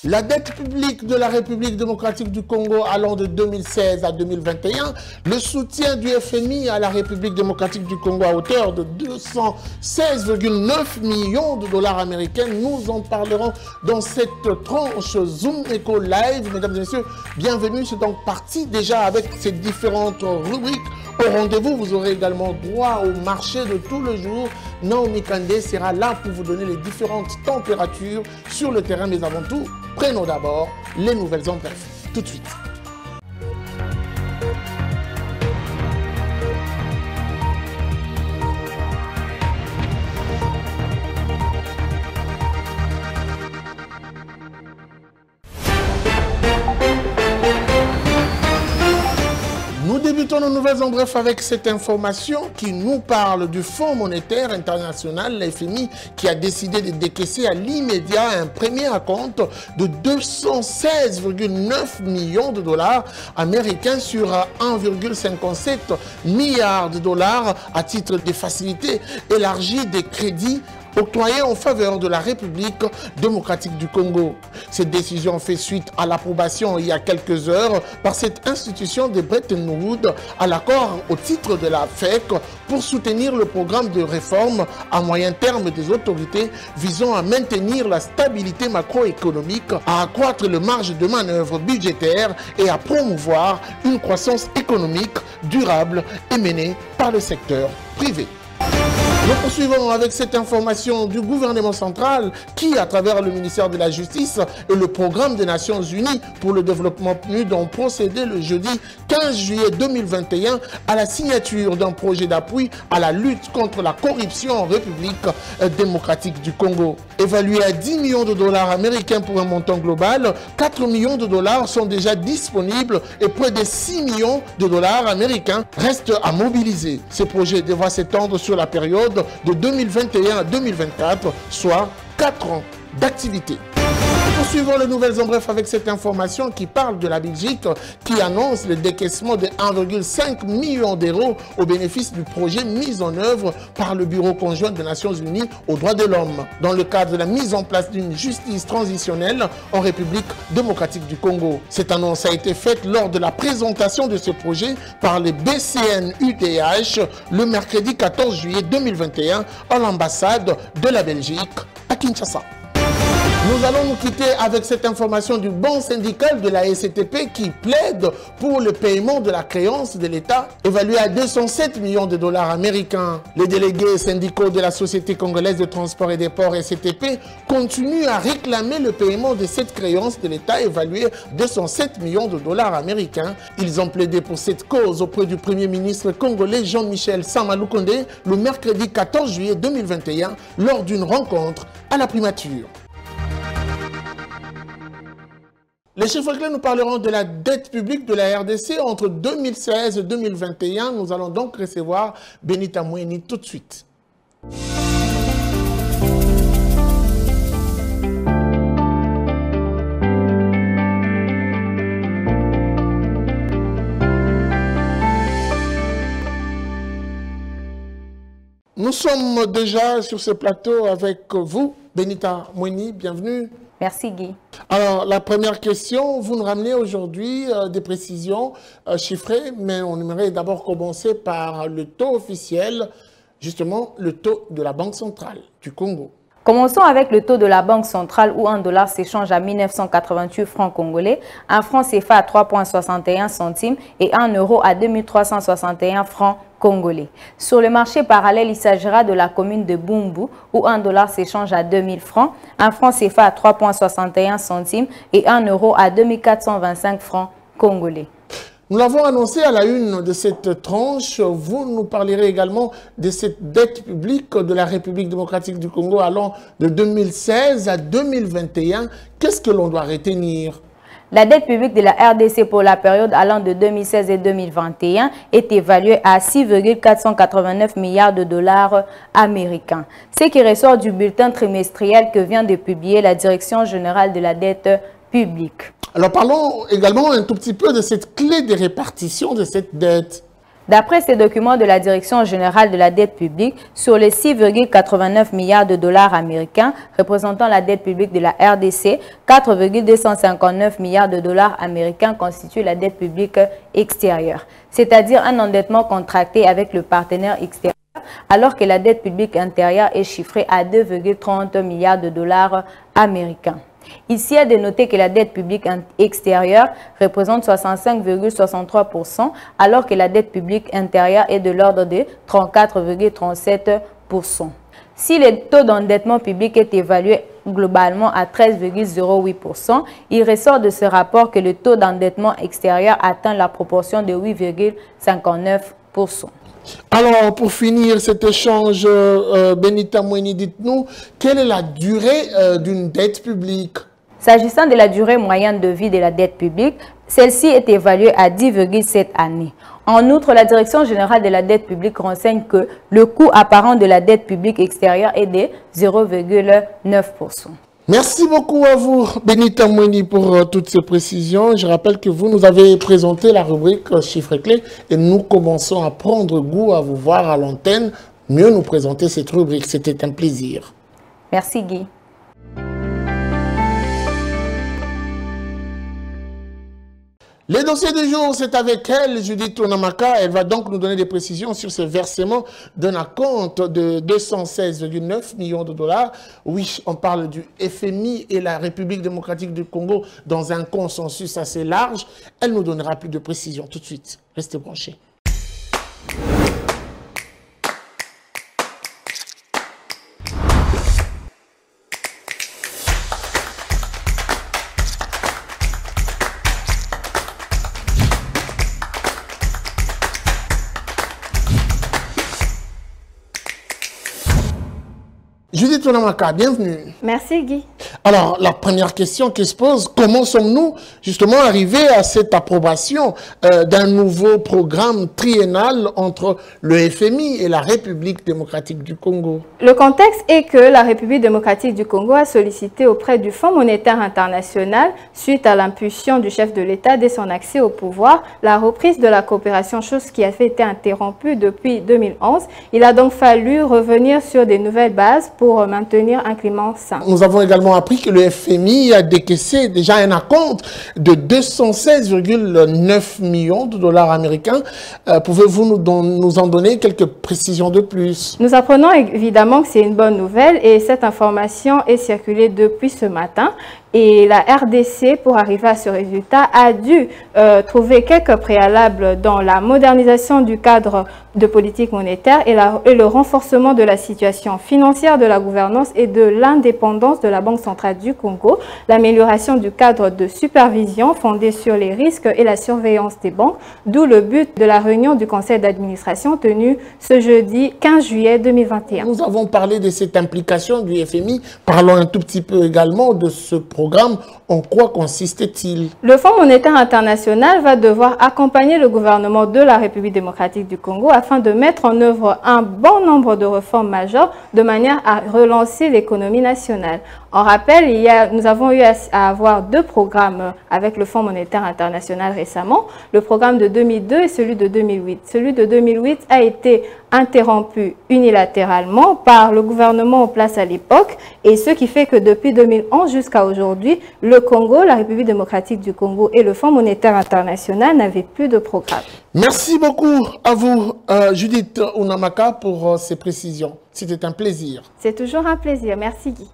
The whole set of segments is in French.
La dette publique de la République démocratique du Congo allant de 2016 à 2021, le soutien du FMI à la République démocratique du Congo à hauteur de 216,9 millions de dollars américains. Nous en parlerons dans cette tranche Zoom Eco Live. Mesdames et messieurs, bienvenue. C'est donc parti déjà avec ces différentes rubriques. Au rendez-vous, vous aurez également droit au marché de tout le jour. Naomi Kandé sera là pour vous donner les différentes températures sur le terrain, mais avant tout, prenons d'abord les nouvelles en bref. Tout de suite. Nous débutons nos nouvelles en bref avec cette information qui nous parle du Fonds monétaire international, le FMI, qui a décidé de décaisser à l'immédiat un premier acompte de 216,9 millions de dollars américains sur 1,57 milliard de dollars à titre de facilité élargie des crédits octroyé en faveur de la République démocratique du Congo. Cette décision fait suite à l'approbation il y a quelques heures par cette institution de Bretton Woods à l'accord au titre de la FEC pour soutenir le programme de réforme à moyen terme des autorités visant à maintenir la stabilité macroéconomique, à accroître les marges de manœuvre budgétaire et à promouvoir une croissance économique durable et menée par le secteur privé. Nous poursuivons avec cette information du gouvernement central qui, à travers le ministère de la Justice et le programme des Nations Unies pour le développement PNUD, ont procédé le jeudi 15 juillet 2021 à la signature d'un projet d'appui à la lutte contre la corruption en République démocratique du Congo. Évalué à 10 millions de dollars américains pour un montant global, 4 millions de dollars sont déjà disponibles et près de 6 millions de dollars américains restent à mobiliser. Ce projet devra s'étendre sur la période de 2021 à 2024, soit 4 ans d'activité. Poursuivons les nouvelles en bref avec cette information qui parle de la Belgique qui annonce le décaissement de 1,5 million d'euros au bénéfice du projet mis en œuvre par le Bureau conjoint des Nations Unies aux droits de l'homme dans le cadre de la mise en place d'une justice transitionnelle en République démocratique du Congo. Cette annonce a été faite lors de la présentation de ce projet par les BCNUDH le mercredi 14 juillet 2021 à l'ambassade de la Belgique à Kinshasa. Nous allons nous quitter avec cette information du banc syndical de la SCTP qui plaide pour le paiement de la créance de l'État évaluée à 207 millions de dollars américains. Les délégués syndicaux de la Société congolaise de transport et des ports SCTP continuent à réclamer le paiement de cette créance de l'État évaluée à 207 millions de dollars américains. Ils ont plaidé pour cette cause auprès du Premier ministre congolais Jean-Michel Sama-Lukonde le mercredi 14 juillet 2021 lors d'une rencontre à la primature. Les chiffres clés, nous parlerons de la dette publique de la RDC entre 2016 et 2021. Nous allons donc recevoir Benita Moueni tout de suite. Nous sommes déjà sur ce plateau avec vous, Benita Moueni, bienvenue. Merci Guy. Alors, la première question, vous nous ramenez aujourd'hui des précisions chiffrées, mais on aimerait d'abord commencer par le taux officiel, justement le taux de la Banque centrale du Congo. Commençons avec le taux de la Banque centrale où un dollar s'échange à 1988 francs congolais, un franc CFA à 3,61 centimes et un euro à 2361 francs congolais. Sur le marché parallèle, il s'agira de la commune de Bumbu où un dollar s'échange à 2000 francs, un franc CFA à 3,61 centimes et un euro à 2425 francs congolais. Nous l'avons annoncé à la une de cette tranche. Vous nous parlerez également de cette dette publique de la République démocratique du Congo allant de 2016 à 2021. Qu'est-ce que l'on doit retenir? La dette publique de la RDC pour la période allant de 2016 et 2021 est évaluée à 6,489 milliards de dollars américains. Ce qui ressort du bulletin trimestriel que vient de publier la Direction générale de la dette publique. Alors parlons également un tout petit peu de cette clé de répartition de cette dette. D'après ces documents de la Direction générale de la dette publique, sur les 6,89 milliards de dollars américains représentant la dette publique de la RDC, 4,259 milliards de dollars américains constituent la dette publique extérieure, c'est-à-dire un endettement contracté avec le partenaire extérieur, alors que la dette publique intérieure est chiffrée à 2,30 milliards de dollars américains. Ici, il est de noter que la dette publique extérieure représente 65,63%, alors que la dette publique intérieure est de l'ordre de 34,37%. Si le taux d'endettement public est évalué globalement à 13,08%, il ressort de ce rapport que le taux d'endettement extérieur atteint la proportion de 8,59%. Alors, pour finir cet échange, Benita Moueni, dites-nous, quelle est la durée d'une dette publique? S'agissant de la durée moyenne de vie de la dette publique, celle-ci est évaluée à 10,7 années. En outre, la Direction générale de la dette publique renseigne que le coût apparent de la dette publique extérieure est de 0,9%. Merci beaucoup à vous, Benita Moueni, pour toutes ces précisions. Je rappelle que vous nous avez présenté la rubrique Chiffres clés et nous commençons à prendre goût à vous voir à l'antenne, mieux nous présenter cette rubrique. C'était un plaisir. Merci Guy. Les dossiers du jour, c'est avec elle, Judith Onamaka. Elle va donc nous donner des précisions sur ce versement d'un acompte de 216,9 millions de dollars. Oui, on parle du FMI et la République démocratique du Congo dans un consensus assez large. Elle nous donnera plus de précisions tout de suite. Restez branchés. Judith Onamaka, bienvenue. Merci Guy. Alors, la première question qui se pose, comment sommes-nous justement arrivés à cette approbation d'un nouveau programme triennal entre le FMI et la République démocratique du Congo? Le contexte est que la République démocratique du Congo a sollicité auprès du Fonds monétaire international, suite à l'impulsion du chef de l'État dès son accès au pouvoir, la reprise de la coopération, chose qui avait été interrompue depuis 2011. Il a donc fallu revenir sur des nouvelles bases pour maintenir un climat sain. Nous avons également appris que le FMI a décaissé déjà un acompte de 216,9 millions de dollars américains. Pouvez-vous nous en donner quelques précisions de plus? Nous apprenons évidemment que c'est une bonne nouvelle et cette information est circulée depuis ce matin. Et la RDC, pour arriver à ce résultat, a dû trouver quelques préalables dans la modernisation du cadre de politique monétaire et le renforcement de la situation financière, de la gouvernance et de l'indépendance de la Banque centrale du Congo, l'amélioration du cadre de supervision fondé sur les risques et la surveillance des banques, d'où le but de la réunion du conseil d'administration tenue ce jeudi 15 juillet 2021. Nous avons parlé de cette implication du FMI. Parlons un tout petit peu également de ce programme. En quoi consiste-t-il? Le Fonds monétaire international va devoir accompagner le gouvernement de la République démocratique du Congo afin de mettre en œuvre un bon nombre de réformes majeures de manière à relancer l'économie nationale. En rappel, nous avons eu à avoir deux programmes avec le Fonds monétaire international récemment, le programme de 2002 et celui de 2008. Celui de 2008 a été interrompu unilatéralement par le gouvernement en place à l'époque, et ce qui fait que depuis 2011 jusqu'à aujourd'hui, le Congo, la République démocratique du Congo et le Fonds monétaire international n'avaient plus de programme. Merci beaucoup à vous, Judith Onamaka, pour ces précisions. C'était un plaisir. C'est toujours un plaisir. Merci Guy.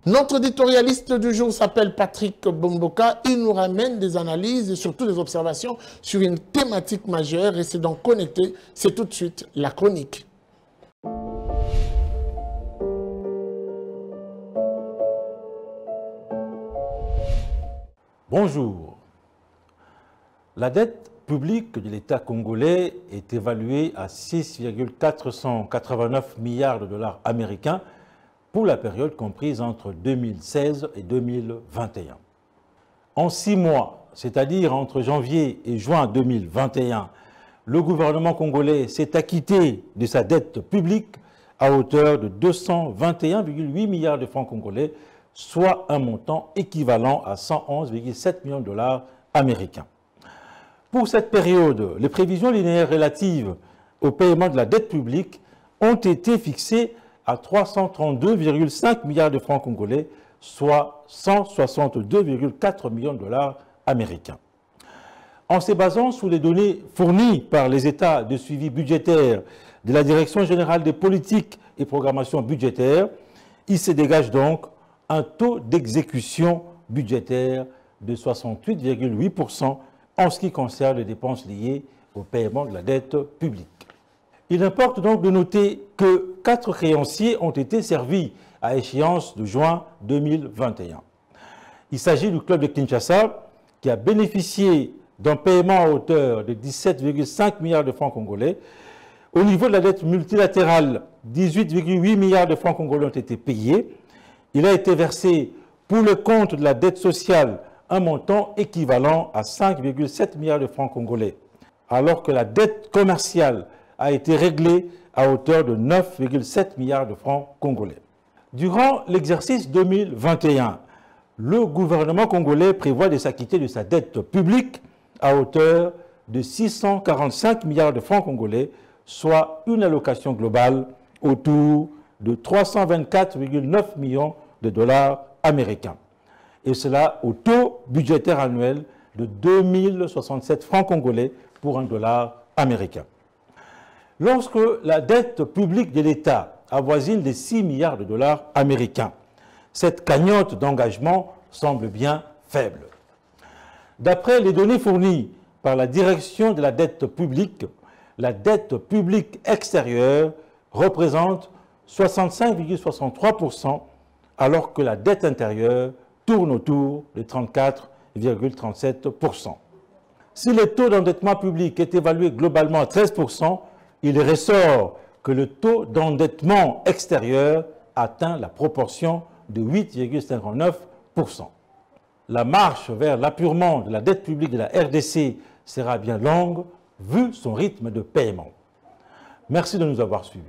Notre éditorialiste du jour s'appelle Patrick Bomboka. Il nous ramène des analyses et surtout des observations sur une thématique majeure et c'est donc connecté. C'est tout de suite la chronique. Bonjour. La dette publique de l'État congolais est évaluée à 6,489 milliards de dollars américains pour la période comprise entre 2016 et 2021. En 6 mois, c'est-à-dire entre janvier et juin 2021, le gouvernement congolais s'est acquitté de sa dette publique à hauteur de 221,8 milliards de francs congolais, soit un montant équivalent à 111,7 millions de dollars américains. Pour cette période, les prévisions linéaires relatives au paiement de la dette publique ont été fixées à 332,5 milliards de francs congolais, soit 162,4 millions de dollars américains. En se basant sur les données fournies par les états de suivi budgétaire de la Direction générale des politiques et programmation budgétaire, il se dégage donc un taux d'exécution budgétaire de 68,8% en ce qui concerne les dépenses liées au paiement de la dette publique. Il importe donc de noter que 4 créanciers ont été servis à échéance de juin 2021. Il s'agit du club de Kinshasa qui a bénéficié d'un paiement à hauteur de 17,5 milliards de francs congolais. Au niveau de la dette multilatérale, 18,8 milliards de francs congolais ont été payés. Il a été versé pour le compte de la dette sociale un montant équivalent à 5,7 milliards de francs congolais, alors que la dette commerciale a été réglée à hauteur de 9,7 milliards de francs congolais. Durant l'exercice 2021, le gouvernement congolais prévoit de s'acquitter de sa dette publique à hauteur de 645 milliards de francs congolais, soit une allocation globale autour de 324,9 millions de dollars américains. Et cela au taux budgétaire annuel de 2067 francs congolais pour un dollar américain. Lorsque la dette publique de l'État avoisine les 6 milliards de dollars américains, cette cagnotte d'engagement semble bien faible. D'après les données fournies par la direction de la dette publique extérieure représente 65,63%, alors que la dette intérieure tourne autour de 34,37%. Si le taux d'endettement public est évalué globalement à 13%, il ressort que le taux d'endettement extérieur atteint la proportion de 8,59%. La marche vers l'apurement de la dette publique de la RDC sera bien longue, vu son rythme de paiement. Merci de nous avoir suivis.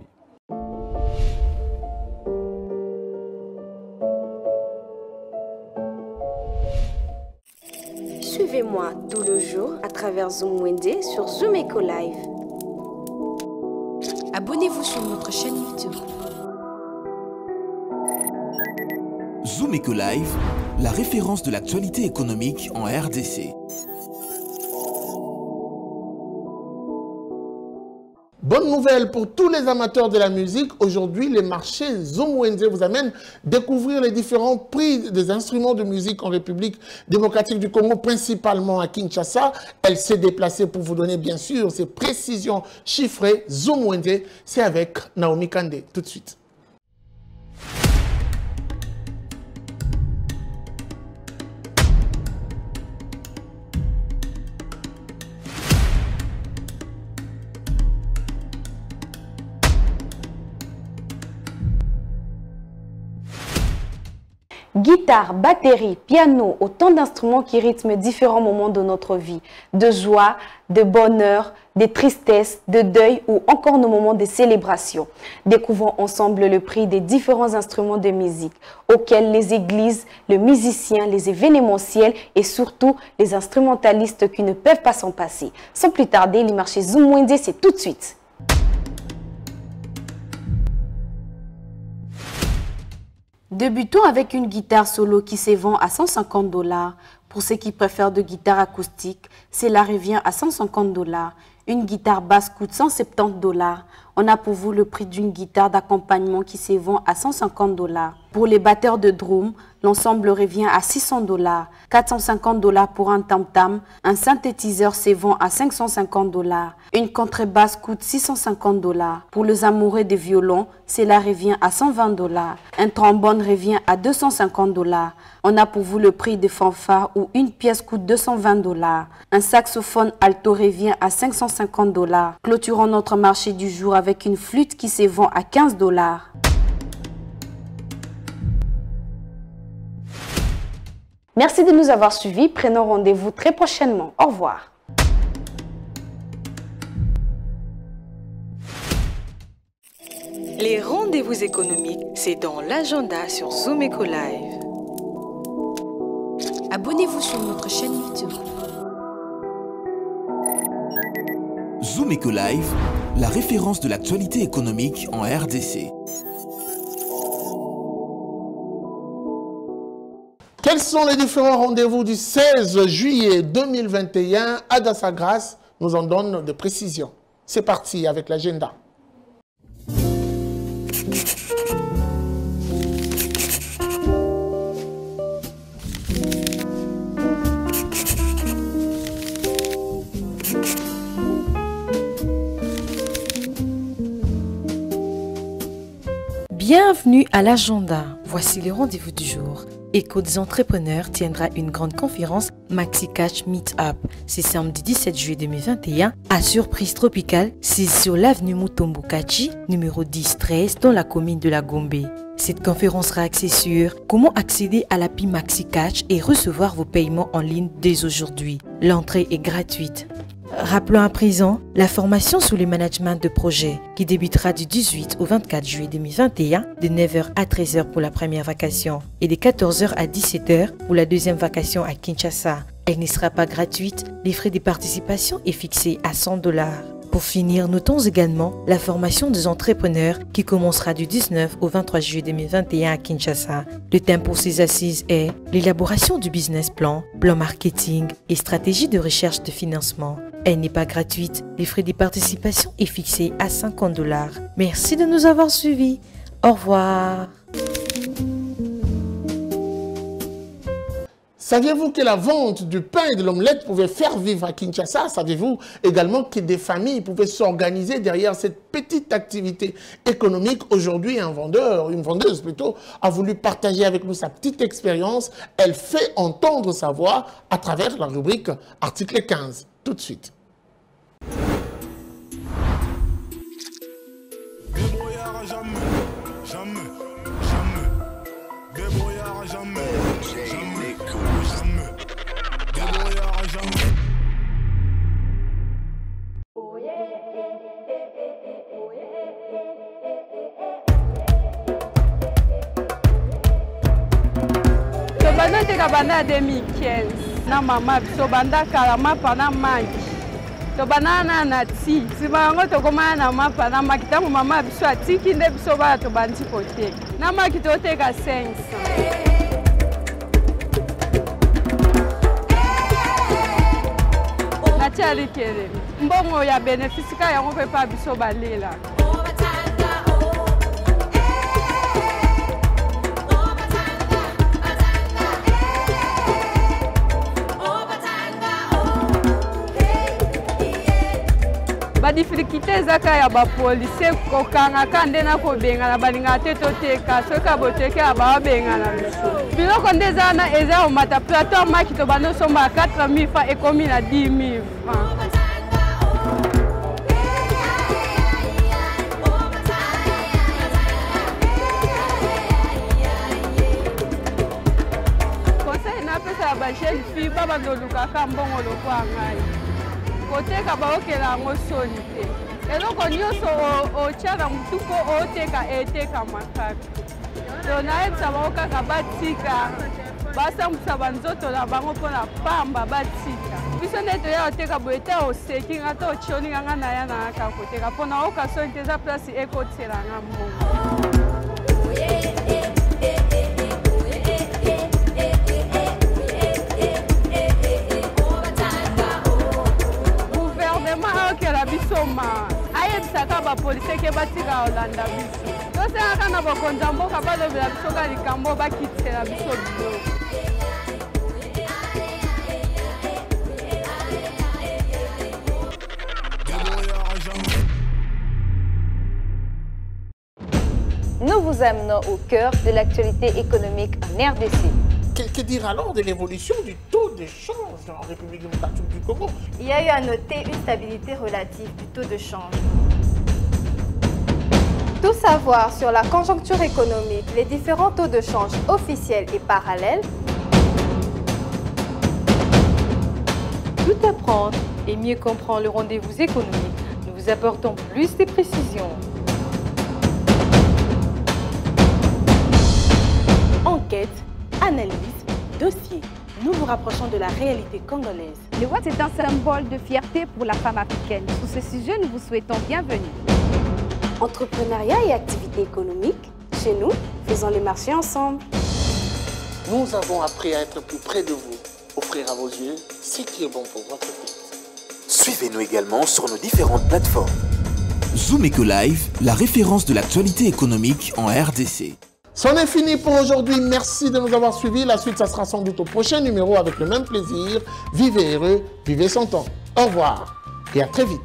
Suivez-moi tout le jour à travers Zoom Wende sur Zoom Eco Live. Abonnez-vous sur notre chaîne YouTube. Zoom Eco Live, la référence de l'actualité économique en RDC. Bonne nouvelle pour tous les amateurs de la musique. Aujourd'hui, les marchés Zoom Wende vous amènent découvrir les différents prix des instruments de musique en République démocratique du Congo, principalement à Kinshasa. Elle s'est déplacée pour vous donner, bien sûr, ces précisions chiffrées. Zoom Wende, c'est avec Naomi Kandé. Tout de suite. Guitare, batterie, piano, autant d'instruments qui rythment différents moments de notre vie, de joie, de bonheur, de tristesse, de deuil ou encore nos moments de célébration. Découvrons ensemble le prix des différents instruments de musique auxquels les églises, les musiciens, les événementiels et surtout les instrumentalistes qui ne peuvent pas s'en passer. Sans plus tarder, les marchés Zoom Wende, c'est tout de suite. Débutons avec une guitare solo qui se vend à $150. Pour ceux qui préfèrent de guitare acoustique, cela revient à $150. Une guitare basse coûte $170. On a pour vous le prix d'une guitare d'accompagnement qui se vend à $150. Pour les batteurs de drum, l'ensemble revient à $600. $450 pour un tam-tam. Un synthétiseur se vend à $550. Une contrebasse coûte $650. Pour les amoureux de violon, cela revient à $120. Un trombone revient à $250. On a pour vous le prix de fanfare où une pièce coûte $220. Un saxophone alto revient à $550. Clôturons notre marché du jour avec une flûte qui se vend à $15. Merci de nous avoir suivis. Prenons rendez-vous très prochainement. Au revoir. Les rendez-vous économiques, c'est dans l'agenda sur Zoom Eco Live. Abonnez-vous sur notre chaîne YouTube. Zoom Eco Live, la référence de l'actualité économique en RDC. Quels sont les différents rendez-vous du 16 juillet 2021? Ada Sagras nous en donne de précisions. C'est parti avec l'agenda. Bienvenue à l'agenda. Voici les rendez-vous du jour. Éco des entrepreneurs tiendra une grande conférence Maxi Catch Meetup. C'est samedi 17 juillet 2021 à Surprise Tropicale, c'est sur l'avenue Mutombo Kachi, numéro 10-13 dans la commune de la Gombe. Cette conférence sera axée sur comment accéder à l'appli Maxi Catch et recevoir vos paiements en ligne dès aujourd'hui. L'entrée est gratuite. Rappelons à présent la formation sur le management de projet qui débutera du 18 au 24 juillet 2021 de 9h à 13h pour la première vacation et de 14h à 17h pour la deuxième vacation à Kinshasa. Elle ne sera pas gratuite, les frais de participation est fixé à $100. Pour finir, notons également la formation des entrepreneurs qui commencera du 19 au 23 juillet 2021 à Kinshasa. Le thème pour ces assises est l'élaboration du business plan, plan marketing et stratégie de recherche de financement. Elle n'est pas gratuite, les frais de participation est fixé à $50. Merci de nous avoir suivis. Au revoir. Saviez-vous que la vente du pain et de l'omelette pouvait faire vivre à Kinshasa? Savez-vous également que des familles pouvaient s'organiser derrière cette petite activité économique? Aujourd'hui, une vendeuse plutôt, a voulu partager avec nous sa petite expérience. Elle fait entendre sa voix à travers la rubrique Article 15. Tout de suite. Banda 2015 na mama biso banda kalama pana maki to banana na ti sibango to koma na mapa na maki tango mama biso atiki nde biso ba to bandi kote na maki to teka 500 na chali kere mbongo ya benefisika yango pe pa biso balela. Badifirikite zaka ya bapolisi kokanga kande na kobenga na balinga te toteka soka boteke aba benga na biso biloko ndeza na eza o mata plateau maki to bando somba 4000 francs ekomi na 10000 francs. Conseil na pesa ba jeune fille baba ndoluka kambongo lokwa ngai. Oteka baokela yango soni te eloko nyonso otya na mutuko oteka eteka makaka to nayebisa bango kaka batika basambwisa banzoto na bango mpona pamba batika biso nde toya oteka boye te oseki nga to otyolinga nga naya nayaka koteka mpona oka soni te eza place ekotelanga mbongo. Ayebisaka bapolisi ke batika olanda biso tosengaka na bakonza mboka balobela biso ka likambo bakitisela biso biloko. Nous vous amenons au cœur de l'actualité économique en RDC. Que dire alors de l'évolution du taux de change en République démocratique du Congo? Il y a eu à noter une stabilité relative du taux de change. Tout savoir sur la conjoncture économique, les différents taux de change officiels et parallèles. Tout apprendre et mieux comprendre le rendez-vous économique. Nous vous apportons plus de précisions. Enquête, analyse, dossier. nous nous rapprochons de la réalité congolaise. Le Watt est un symbole de fierté pour la femme africaine. Sur ce sujet, nous vous souhaitons bienvenue. Entrepreneuriat et activités économiques, chez nous, faisons les marchés ensemble. Nous avons appris à être plus près de vous, offrir à vos yeux ce qui est bon pour votre vie. Suivez-nous également sur nos différentes plateformes. Zoom Eco Live, la référence de l'actualité économique en RDC. C'en est fini pour aujourd'hui. Merci de nous avoir suivis. La suite, ça sera sans doute au prochain numéro avec le même plaisir. Vivez heureux, vivez son temps. Au revoir et à très vite.